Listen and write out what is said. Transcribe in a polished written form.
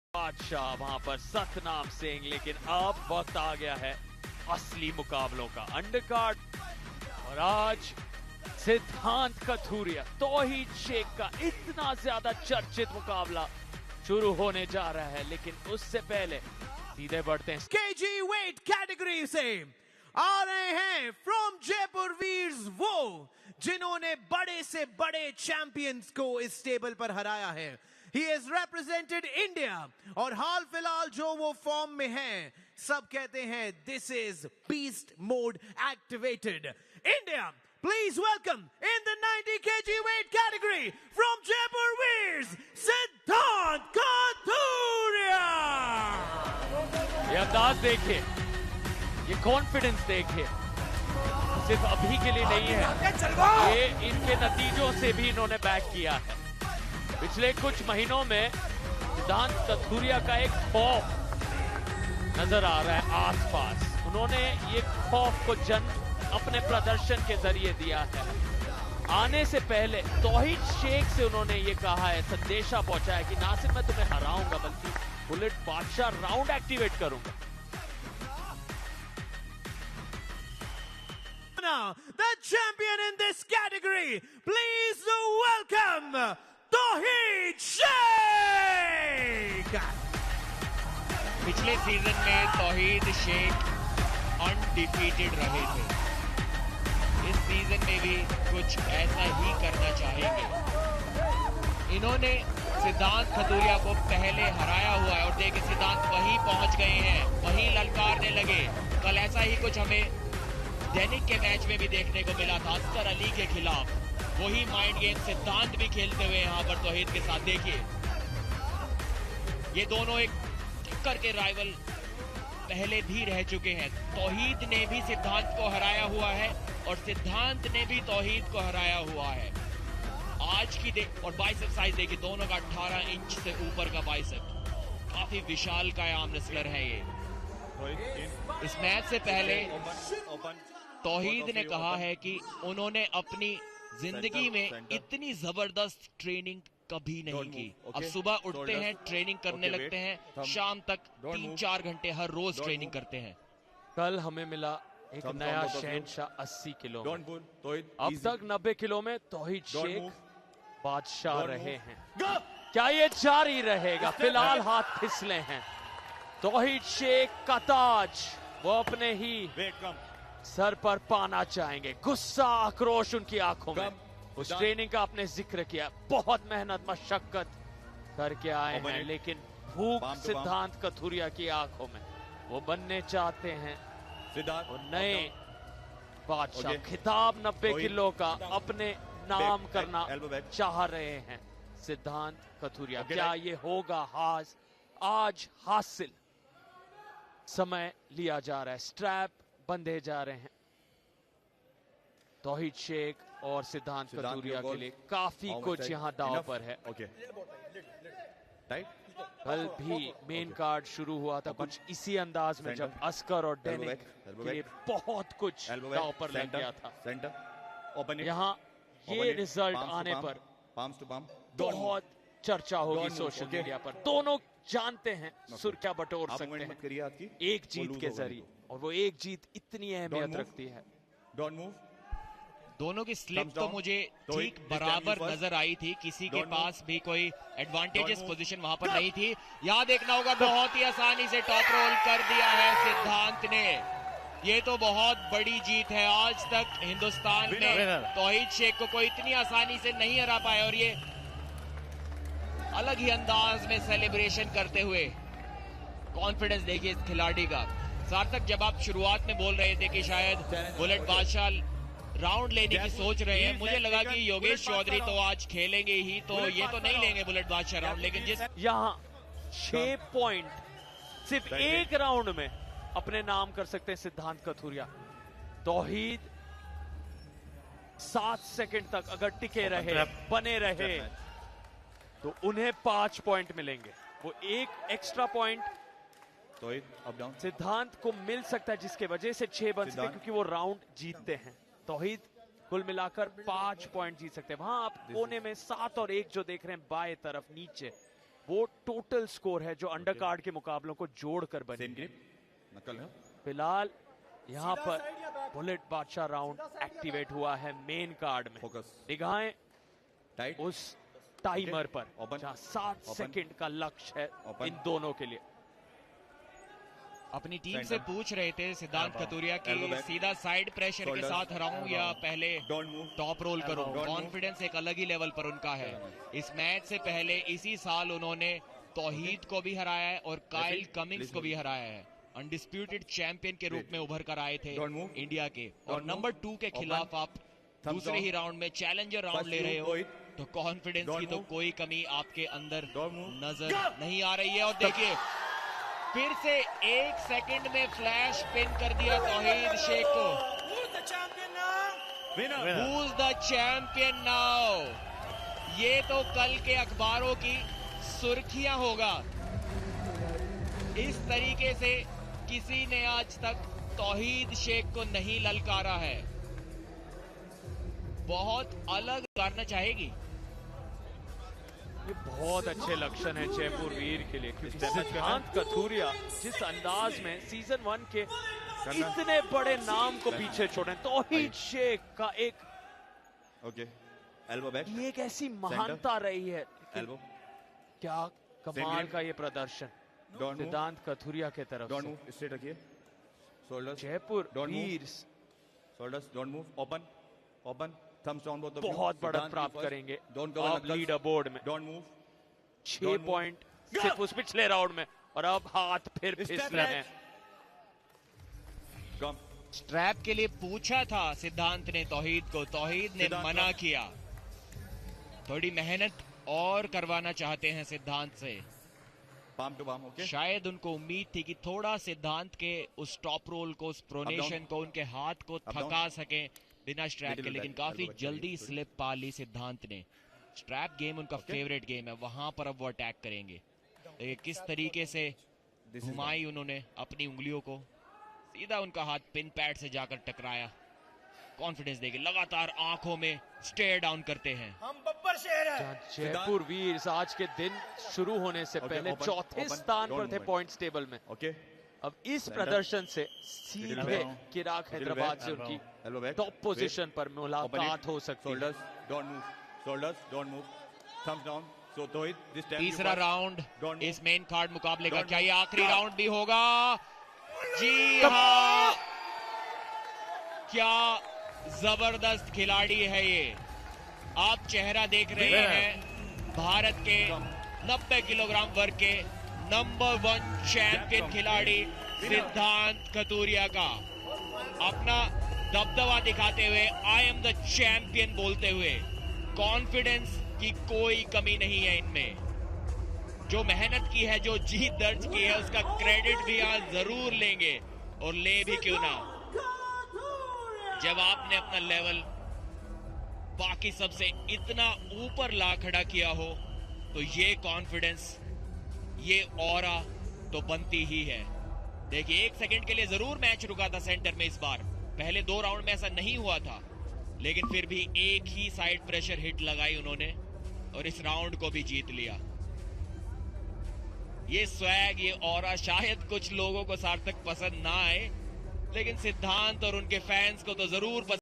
बादशाह वहां पर सतनाम सिंह, लेकिन अब वक्त आ गया है असली मुकाबलों का। अंडरकार्ड और आज सिद्धांत कथूरिया तौहीद शेख का इतना ज्यादा चर्चित मुकाबला शुरू होने जा रहा है, लेकिन उससे पहले सीधे बढ़ते हैं केजी वेट कैटेगरी से आ रहे हैं फ्रॉम जयपुर वीर्स, वो जिन्होंने बड़े से बड़े चैंपियंस को इस टेबल पर हराया है। ही हैज रिप्रेजेंटेड इंडिया और हाल फिलहाल जो वो फॉर्म में हैं, सब कहते हैं this is beast mode activated. India, please welcome in the 90 kg weight category from Jaipur Veers, Siddhant Kathuria। ये अंदाज देखिए, ये कॉन्फिडेंस देखिए, सिर्फ अभी के लिए नहीं है, ये इनके नतीजों से भी इन्होंने बैक किया है। पिछले कुछ महीनों में सिद्धांत कथूरिया का एक खौफ नजर आ रहा है आसपास। उन्होंने ये खौफ को जन्म अपने प्रदर्शन के जरिए दिया है। आने से पहले तौहीद शेख से उन्होंने ये कहा है, संदेशा पहुंचाया कि ना सिर्फ मैं तुम्हें हराऊंगा बल्कि बुलेट बादशाह राउंड एक्टिवेट करूंगा। The champion in this category, please welcome तौहीद शेख। पिछले सीजन में तौहीद शेख अनडिफीटेड रहे थे, इस सीजन में भी कुछ ऐसा ही करना चाहेंगे। इन्होंने सिद्धांत कथूरिया को पहले हराया हुआ है और देखिए सिद्धांत वहीं पहुंच गए हैं, वहीं ललकारने लगे। कल ऐसा ही कुछ हमें दैनिक के मैच में भी देखने को मिला था असगर अली के खिलाफ। वही माइंड गेम सिद्धांत भी खेलते हुए यहाँ पर तौहीद के साथ। देखिए ये दोनों एक टक्कर के राइवल पहले भी रह चुके हैं। तौहीद ने भी सिद्धांत को हराया हुआ है और सिद्धांत ने भी तौहीद को हराया हुआ है। आज की और बाइसेप साइज देखिए, दोनों का 18 इंच से ऊपर का बाइसेप, काफी विशाल कायाम रेसलर है ये। इस मैच से पहले तौहीद ने कहा है कि उन्होंने अपनी जिंदगी में इतनी जबरदस्त ट्रेनिंग कभी नहीं की। अब सुबह उठते हैं, ट्रेनिंग करने लगते हैं, शाम तक 3-4 घंटे हर रोज ट्रेनिंग करते हैं। कल हमें मिला एक नया शहंशाह 80 किलो में। अब तक 90 किलो में तौहीद शेख बादशाह रहे हैं। क्या ये जारी रहेगा? फिलहाल हाथ फिसले हैं। तौहीद शेख का ताज वो अपने ही सर पर पाना चाहेंगे। गुस्सा, आक्रोश उनकी आंखों में। उस ट्रेनिंग का आपने जिक्र किया, बहुत मेहनत मशक्कत करके आए हैं, लेकिन भूख सिद्धांत कथूरिया की आंखों में। वो बनने चाहते हैं और नए बादशाह, खिताब 90 किलो का अपने नाम करना चाह रहे हैं सिद्धांत कथूरिया। क्या ये होगा आज हासिल? समय लिया जा रहा है, स्ट्रैप बंधे जा रहे हैं। तौहीद शेख और सिद्धांत कथूरिया के लिए काफी कुछ यहाँ दांव पर है। कल भी मेन कार्ड शुरू हुआ था कुछ इसी अंदाज में, जब असगर और डेनिक के लिए बहुत कुछ दांव पर लग गया था। यहाँ ये रिजल्ट आने पर बहुत चर्चा होगी सोशल मीडिया पर। दोनों जानते हैं सुर्खियां बटोर सकते हैं एक जीत के जरिए, और वो एक जीत इतनी अहमियत रखती है। दोनों की स्लिप तो मुझे ठीक बराबर नजर आई थी, किसी के पास भी कोई एडवांटेजेस पोजीशन वहां पर नहीं थी। यहाँ देखना होगा, बहुत ही आसानी से टॉप रोल कर दिया है सिद्धांत ने। ये तो बहुत बड़ी जीत है। आज तक हिंदुस्तान में तौहीद शेख को कोई इतनी आसानी से नहीं हरा पाया, और ये अलग ही अंदाज में सेलिब्रेशन करते हुए। कॉन्फिडेंस देखिए इस खिलाड़ी का। सार्थक, जब आप शुरुआत में बोल रहे थे कि शायद बुलेट बादशाह राउंड लेने की सोच रहे हैं, मुझे लगा कि योगेश चौधरी तो आज खेलेंगे ही, तो ये तो नहीं लेंगे बुलेट बादशाह राउंड। लेकिन जिस यहाँ 6 पॉइंट सिर्फ एक राउंड में अपने नाम कर सकते हैं सिद्धांत कथूरिया। तौहीद 7 सेकंड तक अगर टिके रहे, बने रहे, तो उन्हें 5 पॉइंट मिलेंगे। वो एक एक्स्ट्रा पॉइंट सिद्धांत को मिल सकता है, जिसके वजह से 6 बन सकते हैं, क्योंकि वो राउंड जीतते हैं। तौहीद कुल मिलाकर 5 पॉइंट जीत सकते हैं। वहां आप कोने में 7 और 1 जो देख रहे हैं बाएं तरफ नीचे, वो टोटल स्कोर है जो अंडर कार्ड के मुकाबलों को जोड़कर बने। फिलहाल यहाँ पर बुलेट बादशाह राउंड एक्टिवेट हुआ है मेन कार्ड में। निगाहें उस टाइमर पर जहाँ 60 सेकंड का लक्ष्य है इन दोनों के लिए। अपनी टीम से पूछ रहे थे सिद्धांत कतूरिया की सीधा साइड प्रेशर के साथ हराऊं या पहले टॉप रोल करूं। कॉन्फिडेंस एक अलग ही लेवल पर उनका है। इस मैच से पहले इसी साल उन्होंने तौहीद को भी हराया है और काइल कमिंग्स को भी हराया है। अनडिस्प्यूटेड चैंपियन के रूप में उभर कर आए थे इंडिया के, और नंबर 2 के खिलाफ आप दूसरे ही राउंड में चैलेंजर राउंड ले रहे हो, तो कॉन्फिडेंस की तो कोई कमी आपके अंदर नजर नहीं आ रही है। और देखिए फिर से 1 सेकंड में फ्लैश पिन कर दिया तौहीद शेख को। Who's the champion now? ये तो कल के अखबारों की सुर्खियां होगा। इस तरीके से किसी ने आज तक तौहीद शेख को नहीं ललकारा है। बहुत अलग करना चाहेगी। ये बहुत अच्छे लक्षण है जयपुर वीर के लिए, क्योंकि सिद्धांत कतूरिया जिस अंदाज में सीजन 1 के इतने बड़े नाम को पीछे छोड़े, तौहीद शेख का एक ये एक ऐसी महानता रही है। क्या कमाल का ये प्रदर्शन सिद्धांत कतूरिया के तरफ से। जयपुर वीर्स बहुत बढ़त प्राप्त करेंगे लीडर बोर्ड में। 6 पॉइंट सिर्फ उस पिछले राउंड में, और अब हाथ फिर फिसले हैं। स्ट्रैप के लिए पूछा था सिद्धांत ने तौहीद को, तौहीद ने मना किया। थोड़ी मेहनत और करवाना चाहते हैं सिद्धांत से। शायद उनको उम्मीद थी कि थोड़ा सिद्धांत के उस टॉप रोल को, उस प्रोनेशन को, उनके हाथ को थका सके बिना स्ट्रैप के, लेकिन काफी जल्दी स्लिप पा ली सिद्धांत ने। स्ट्रैप गेम उनका फेवरेट गेम है, वहां पर अब वो अटैक करेंगे। किस तरीके से घुमाई उन्होंने अपनी उंगलियों को, सीधा उनका हाथ पिन पैड से जाकर टकराया। कॉन्फिडेंस देके लगातार आंखों में स्टेयर डाउन करते हैं। हम बब्बर शहर है। जयपुर वीर्स आज के दिन शुरू होने से पहले चौथे स्थान पर थे पॉइंट्स टेबल में। अब इस प्रदर्शन से सीधे किराक हैदराबाद से उनकी टॉप पोजीशन पर मुलाकात हो सकती है। तीसरा राउंड इस मेन कार्ड मुकाबले का, क्या ये आखिरी राउंड भी होगा? जी हाँ, क्या जबरदस्त खिलाड़ी है ये। आप चेहरा देख रहे हैं भारत के 90 किलोग्राम वर्ग के नंबर 1 चैंपियन खिलाड़ी सिद्धांत कतूरिया का, अपना दबदबा दिखाते हुए आई एम द चैंपियन बोलते हुए। कॉन्फिडेंस की कोई कमी नहीं है इनमें। जो मेहनत की है, जो जीत दर्ज की है, उसका क्रेडिट भी आज जरूर लेंगे, और ले भी क्यों ना। जब आपने अपना लेवल बाकी सबसे इतना ऊपर ला खड़ा किया हो, तो ये कॉन्फिडेंस, ये ऑरा तो बनती ही है। देखिए 1 सेकंड के लिए जरूर मैच रुका था सेंटर में इस बार, पहले 2 राउंड में ऐसा नहीं हुआ था, लेकिन फिर भी एक ही साइड प्रेशर हिट लगाई उन्होंने और इस राउंड को भी जीत लिया। ये स्वैग, ये ऑरा शायद कुछ लोगों को सार्थक पसंद ना आए, लेकिन सिद्धांत और उनके फैंस को तो जरूर पसंद